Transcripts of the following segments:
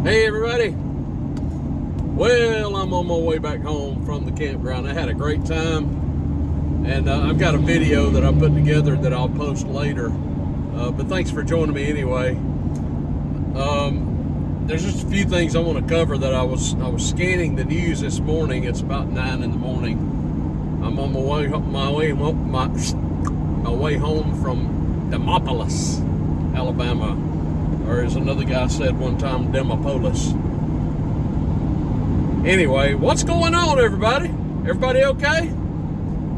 Hey everybody. Well, I'm on my way back home from the campground. I had a great time, and I've got a video that I put together that I'll post later. But thanks for joining me anyway. There's just a few things I want to cover. That I was scanning the news this morning. It's about 9 in the morning. I'm on my way home from Demopolis, Alabama. Or as another guy said one time, Demopolis. Anyway, what's going on, everybody? Everybody okay?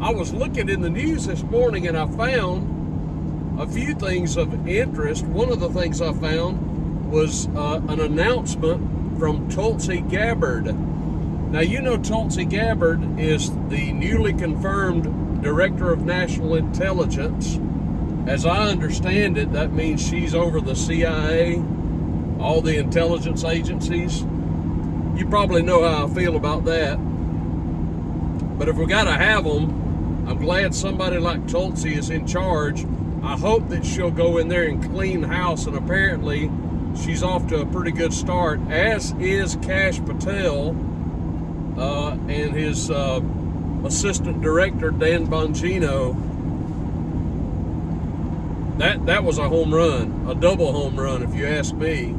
I was looking in the news this morning and I found a few things of interest. One of the things I found was an announcement from Tulsi Gabbard. Now, you know Tulsi Gabbard is the newly confirmed Director of National Intelligence. As I understand it, that means she's over the CIA, all the intelligence agencies. You probably know how I feel about that. But if we got to have them, I'm glad somebody like Tulsi is in charge. I hope that she'll go in there and clean house, and apparently she's off to a pretty good start, as is Kash Patel and his assistant director, Dan Bongino. That was a home run, a double home run if you ask me.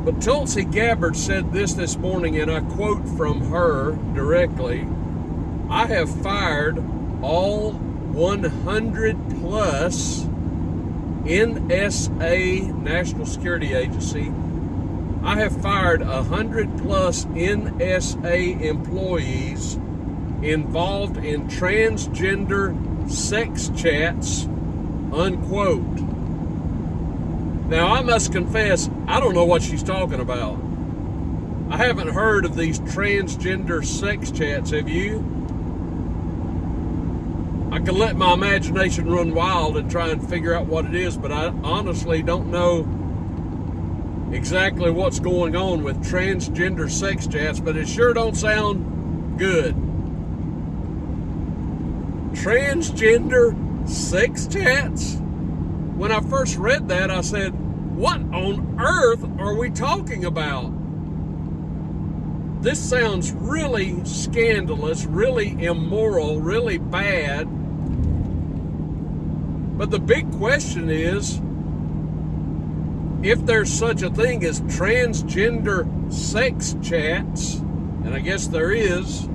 But Tulsi Gabbard said this morning, and I quote from her directly: "I have fired all 100 plus NSA, National Security Agency. I have fired 100 plus NSA employees involved in transgender sex chats," unquote. Now, I must confess, I don't know what she's talking about. I haven't heard of these transgender sex chats, have you? I can let my imagination run wild and try and figure out what it is, but I honestly don't know exactly what's going on with transgender sex chats, but it sure don't sound good. Transgender sex chats? When I first read that, I said, what on earth are we talking about? This sounds really scandalous, really immoral, really bad. But the big question is, if there's such a thing as transgender sex chats, and I guess there is,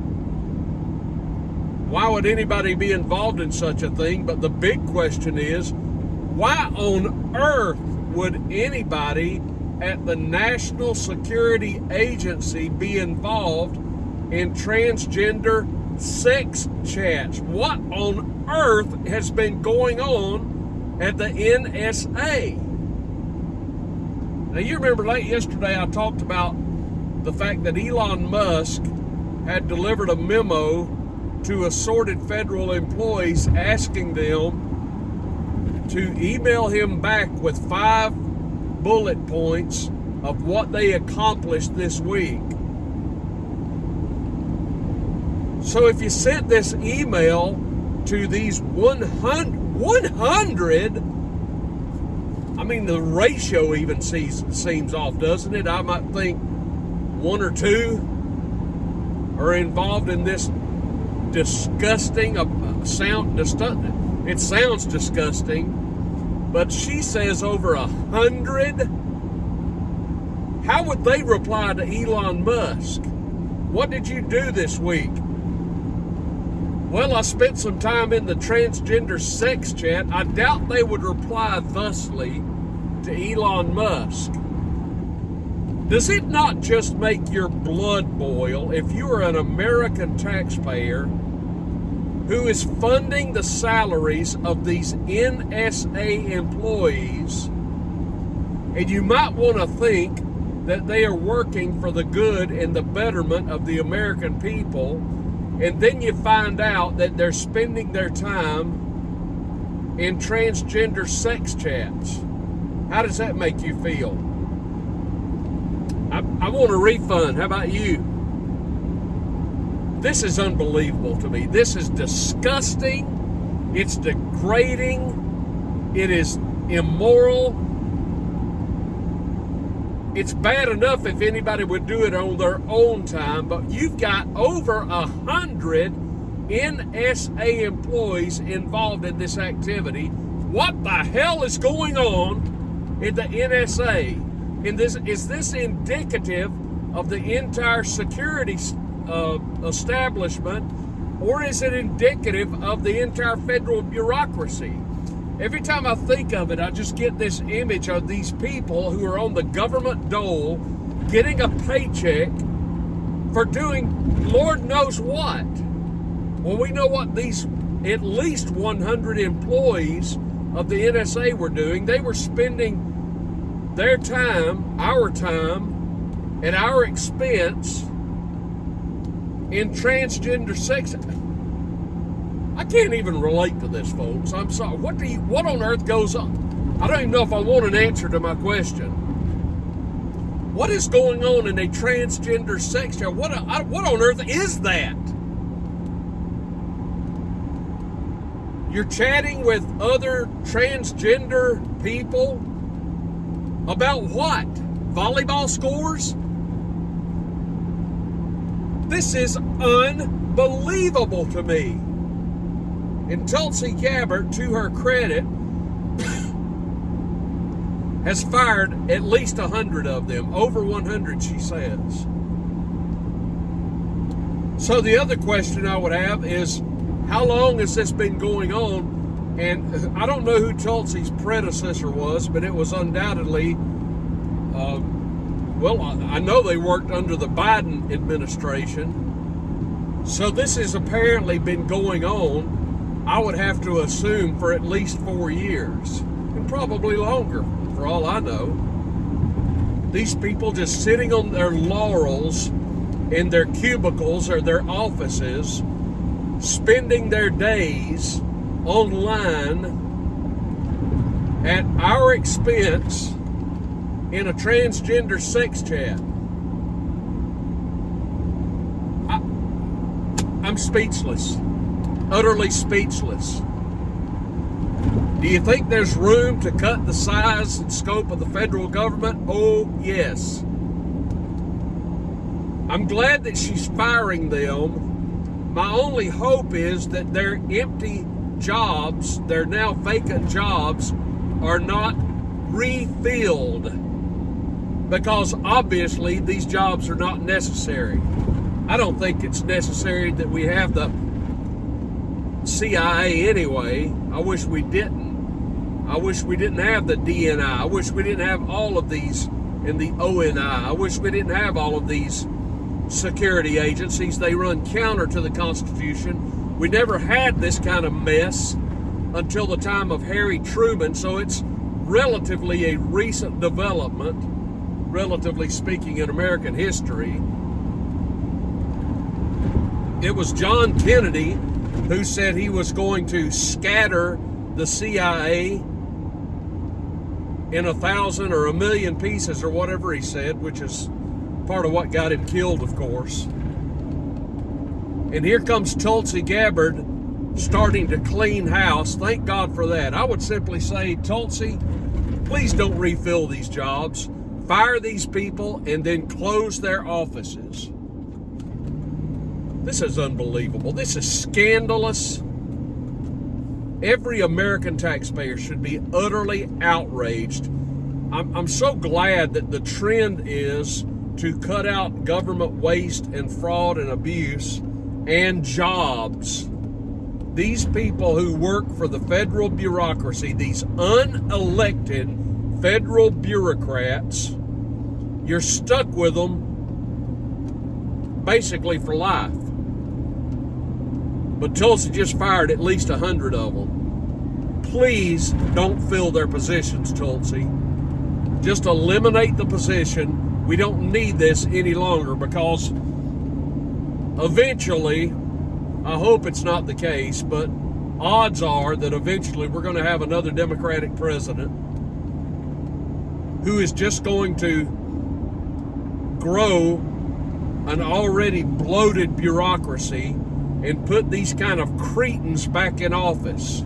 why would anybody be involved in such a thing? But the big question is, why on earth would anybody at the National Security Agency be involved in transgender sex chats? What on earth has been going on at the NSA? Now, you remember late yesterday I talked about the fact that Elon Musk had delivered a memo to assorted federal employees asking them to email him back with 5 bullet points of what they accomplished this week. So if you sent this email to these 100, I mean, the ratio even seems off, doesn't it? I might think 1 or 2 are involved in this disgusting it sounds disgusting, but she says over 100. How would they reply to Elon Musk? What did you do this week? Well, I spent some time in the transgender sex chat. I doubt they would reply thusly to Elon Musk. Does it not just make your blood boil if you are an American taxpayer who is funding the salaries of these NSA employees, and you might want to think that they are working for the good and the betterment of the American people, and then you find out that they're spending their time in transgender sex chats? How does that make you feel? I want a refund. How about you? This is unbelievable to me. This is disgusting. It's degrading. It is immoral. it's bad enough if anybody would do it on their own time, but you've got over 100 NSA employees involved in this activity. What the hell is going on in the NSA? Is this indicative of the entire security establishment, or is it indicative of the entire federal bureaucracy? Every time I think of it, I just get this image of these people who are on the government dole getting a paycheck for doing Lord knows what. Well, we know what these at least 100 employees of the NSA were doing. They were spending their time, at our expense in transgender sex. I can't even relate to this, folks. I'm sorry. What on earth goes on? I don't even know if I want an answer to my question. What is going on in a transgender sex job? What on earth is that? You're chatting with other transgender people about what? Volleyball scores? This is unbelievable to me. And Tulsi Gabbard, to her credit, has fired at least 100 of them. Over 100, she says. So the other question I would have is, how long has this been going on? And I don't know who Tulsi's predecessor was, but it was undoubtedly, I know they worked under the Biden administration. So this has apparently been going on, I would have to assume, for at least 4 years, and probably longer, for all I know. These people just sitting on their laurels in their cubicles or their offices, spending their days online at our expense in a transgender sex chat. I'm speechless. Utterly speechless. Do you think there's room to cut the size and scope of the federal government? Oh, yes. I'm glad that she's firing them. My only hope is that their empty jobs, their now vacant jobs, are not refilled, because obviously these jobs are not necessary. I don't think it's necessary that we have the CIA anyway. I wish we didn't. I wish we didn't have the DNI. I wish we didn't have all of these in the ONI. I wish we didn't have all of these security agencies. They run counter to the Constitution. We never had this kind of mess until the time of Harry Truman, so it's relatively a recent development, relatively speaking, in American history. It was John Kennedy who said he was going to scatter the CIA in 1,000 or 1,000,000 pieces, or whatever he said, which is part of what got him killed, of course. And here comes Tulsi Gabbard starting to clean house. Thank God for that. I would simply say, Tulsi, please don't refill these jobs. Fire these people and then close their offices. This is unbelievable. This is scandalous. Every American taxpayer should be utterly outraged. I'm so glad that the trend is to cut out government waste and fraud and abuse and jobs. These people who work for the federal bureaucracy, these unelected federal bureaucrats, you're stuck with them basically for life. But Tulsi just fired at least 100 of them. Please don't fill their positions, Tulsi. Just eliminate the position. We don't need this any longer, because eventually, I hope it's not the case, but odds are that eventually we're going to have another Democratic president who is just going to grow an already bloated bureaucracy and put these kind of cretins back in office.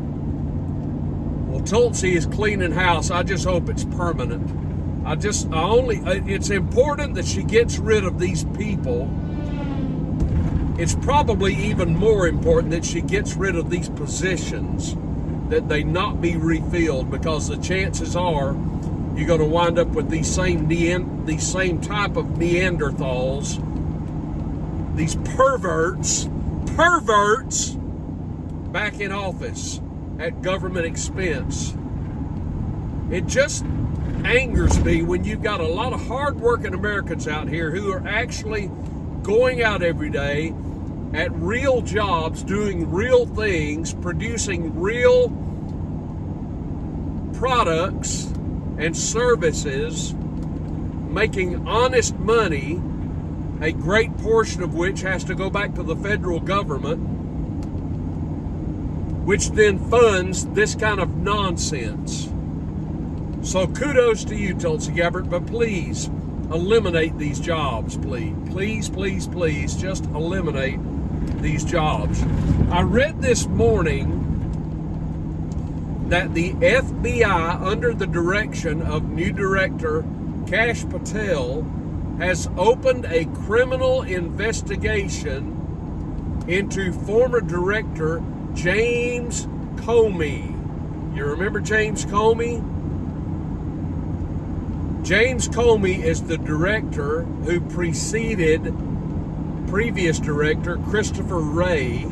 Well, Tulsi is cleaning house. I just hope it's permanent. It's important that she gets rid of these people. It's probably even more important that she gets rid of these positions, that they not be refilled, because the chances are you're going to wind up with these same type of Neanderthals, these perverts back in office at government expense. It just angers me when you've got a lot of hard-working Americans out here who are actually going out every day at real jobs, doing real things, producing real products and services, making honest money, a great portion of which has to go back to the federal government, which then funds this kind of nonsense. So kudos to you, Tulsi Gabbard, but please eliminate these jobs, please. Please, just eliminate these jobs. I read this morning that the FBI, under the direction of new director Kash Patel, has opened a criminal investigation into former director James Comey. You remember James Comey? James Comey is the director who preceded previous director Christopher Wray,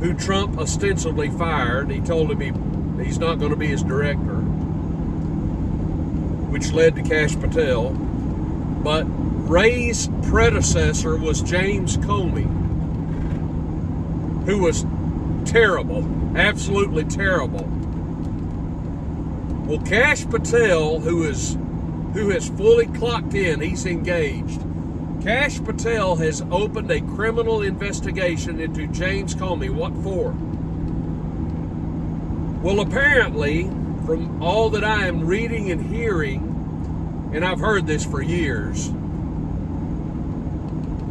who Trump ostensibly fired. He told him he's not going to be his director, which led to Kash Patel. But Wray's predecessor was James Comey, who was terrible, absolutely terrible. Well, Kash Patel, who has fully clocked in, he's engaged. Kash Patel has opened a criminal investigation into James Comey. What for? Well, apparently, from all that I am reading and hearing, and I've heard this for years,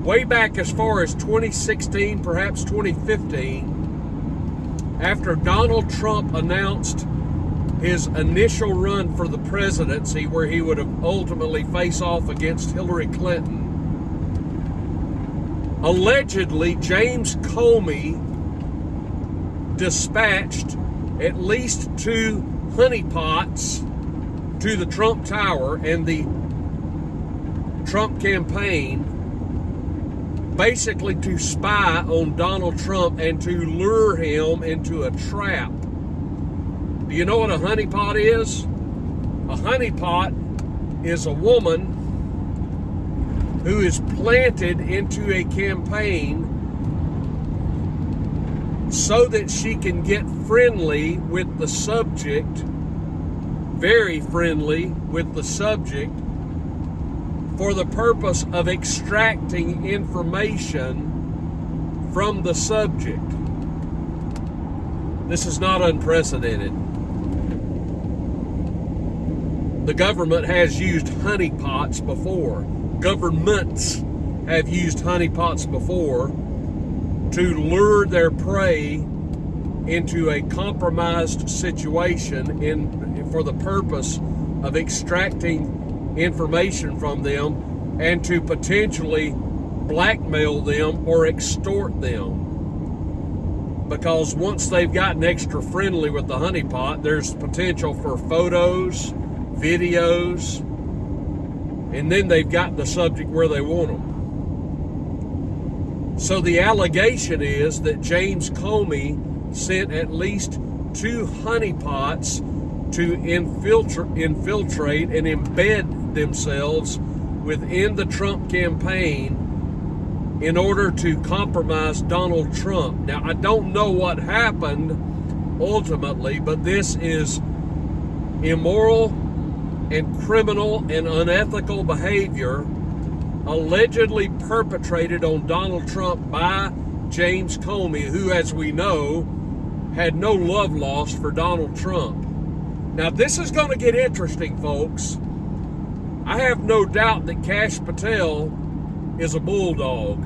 way back as far as 2016, perhaps 2015, after Donald Trump announced his initial run for the presidency, where he would have ultimately face off against Hillary Clinton, allegedly James Comey dispatched at least 2 honeypots to the Trump Tower and the Trump campaign, basically to spy on Donald Trump and to lure him into a trap. Do you know what a honeypot is? A honeypot is a woman who is planted into a campaign so that she can get friendly with the subject, very friendly with the subject, for the purpose of extracting information from the subject. This is not unprecedented. The government has used honeypots before. Governments have used honeypots before to lure their prey into a compromised situation for the purpose of extracting information from them and to potentially blackmail them or extort them. Because once they've gotten extra friendly with the honeypot, there's potential for photos, videos, and then they've got the subject where they want them. So the allegation is that James Comey sent at least 2 honeypots to infiltrate and embed themselves within the Trump campaign in order to compromise Donald Trump. Now, I don't know what happened ultimately, but this is immoral and criminal and unethical behavior allegedly perpetrated on Donald Trump by James Comey, who, as we know, had no love lost for Donald Trump. Now, this is going to get interesting, folks. I have no doubt that Kash Patel is a bulldog,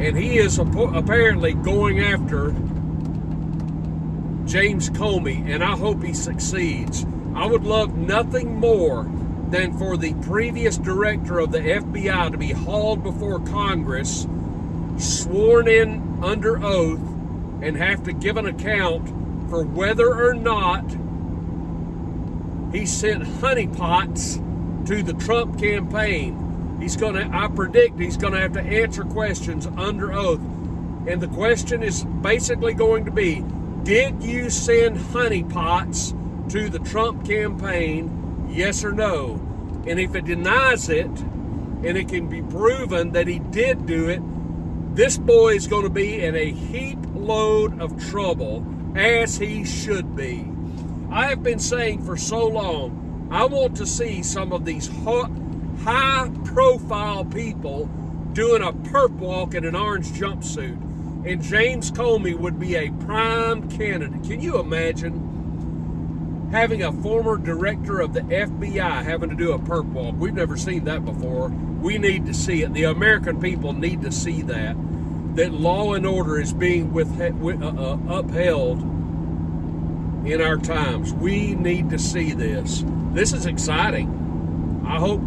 and he is apparently going after James Comey, and I hope he succeeds. I would love nothing more than for the previous director of the FBI to be hauled before Congress, sworn in under oath, and have to give an account for whether or not he sent honeypots to the Trump campaign. I predict he's going to have to answer questions under oath. And the question is basically going to be, did you send honeypots to the Trump campaign, yes or no? And if it denies it, and it can be proven that he did do it, this boy is going to be in a heap load of trouble, as he should be. I have been saying for so long, I want to see some of these high-profile people doing a perp walk in an orange jumpsuit, and James Comey would be a prime candidate. Can you imagine having a former director of the FBI having to do a perp walk? We've never seen that before. We need to see it. The American people need to see that law and order is being upheld in our times. We need to see this. This is exciting. I hope,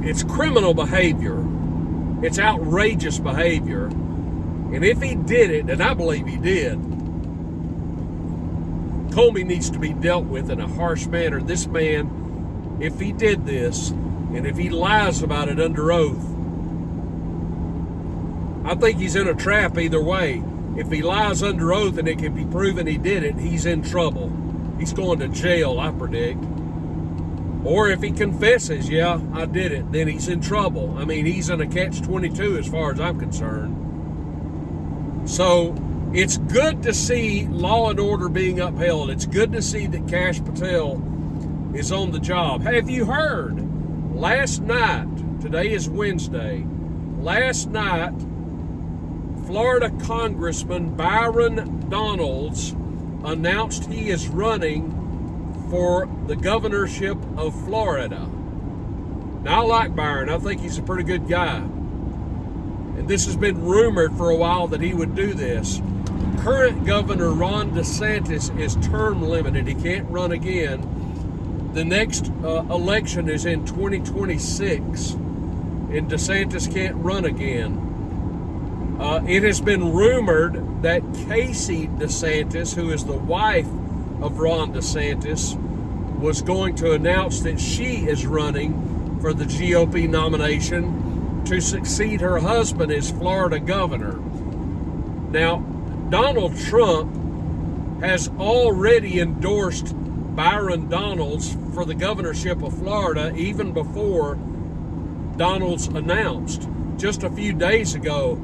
it's criminal behavior. It's outrageous behavior. And if he did it, and I believe he did, Comey needs to be dealt with in a harsh manner. This man, if he did this, and if he lies about it under oath, I think he's in a trap either way. If he lies under oath and it can be proven he did it, he's in trouble. He's going to jail, I predict. Or if he confesses, yeah, I did it, then he's in trouble. I mean, he's in a catch-22 as far as I'm concerned. So it's good to see law and order being upheld. It's good to see that Kash Patel is on the job. Have you heard? Last night, today is Wednesday, last night, Florida Congressman Byron announced he is running for the governorship of Florida. Now, I like Byron. I think he's a pretty good guy. And this has been rumored for a while that he would do this. Current Governor Ron DeSantis is term limited. He can't run again. The next election is in 2026, and DeSantis can't run again. It has been rumored that Casey DeSantis, who is the wife of Ron DeSantis, was going to announce that she is running for the GOP nomination to succeed her husband as Florida governor. Now, Donald Trump has already endorsed Byron Donalds for the governorship of Florida even before Donalds announced. Just a few days ago,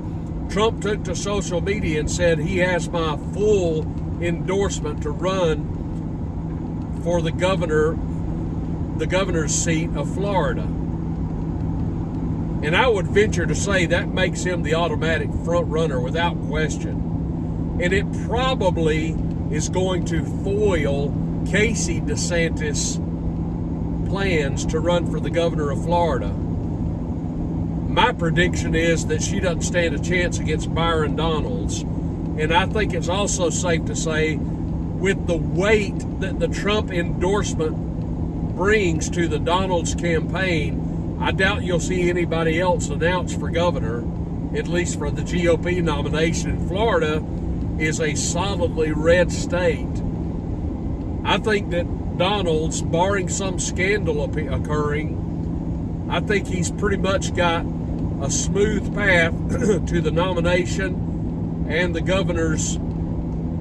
Trump took to social media and said he has my full endorsement to run for the governor's seat of Florida. And I would venture to say that makes him the automatic front runner without question. And it probably is going to foil Casey DeSantis' plans to run for the governor of Florida. My prediction is that she doesn't stand a chance against Byron Donalds. And I think it's also safe to say, with the weight that the Trump endorsement brings to the Donalds campaign, I doubt you'll see anybody else announce for governor, at least for the GOP nomination. Florida is a solidly red state. I think that Donalds, barring some scandal occurring, I think he's pretty much got a smooth path to the nomination and the governor's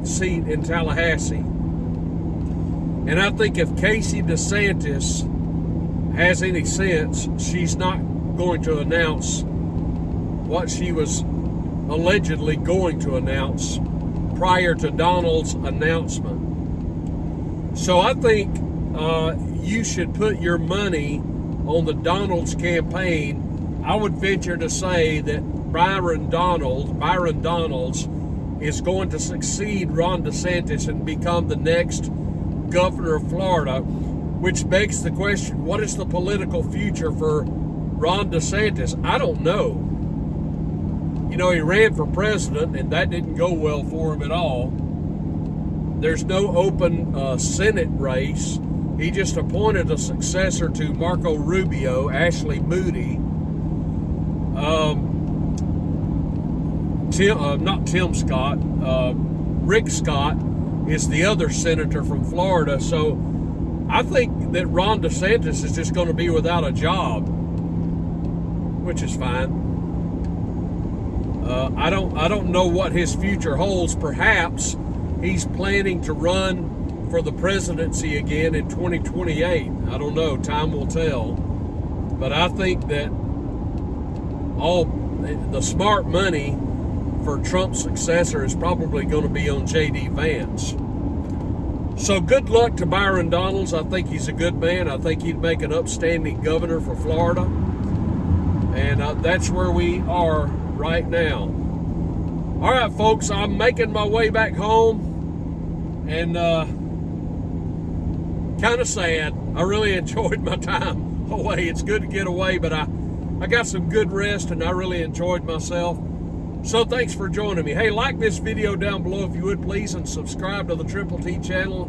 seat in Tallahassee. And I think if Casey DeSantis has any sense, she's not going to announce what she was allegedly going to announce prior to Donald's announcement. So I think you should put your money on the Donalds campaign. I would venture to say that Byron Donalds is going to succeed Ron DeSantis and become the next governor of Florida, which begs the question, what is the political future for Ron DeSantis? I don't know. You know, he ran for president, and that didn't go well for him at all. there's no open Senate race. He just appointed a successor to Marco Rubio, Ashley Moody. Not Tim Scott, Rick Scott is the other senator from Florida. So I think that Ron DeSantis is just going to be without a job, which is fine. I don't know what his future holds. Perhaps he's planning to run for the presidency again in 2028. I don't know. Time will tell. But I think that all the smart money for Trump's successor is probably going to be on J.D. Vance. So good luck to Byron Donalds. I think he's a good man. I think he'd make an upstanding governor for Florida. And that's where we are right now. All right, folks, I'm making my way back home. And kind of sad. I really enjoyed my time away. It's good to get away, but I got some good rest and I really enjoyed myself. So thanks for joining me. Hey, like this video down below if you would please, and subscribe to the Triple T channel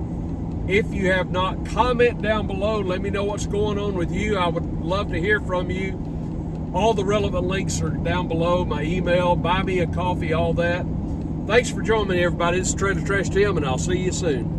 if you have not. Comment down below. Let me know what's going on with you. I would love to hear from you. All the relevant links are down below. My email, buy me a coffee, all that. Thanks for joining me, everybody. This is TrailerTrashtim, and I'll see you soon.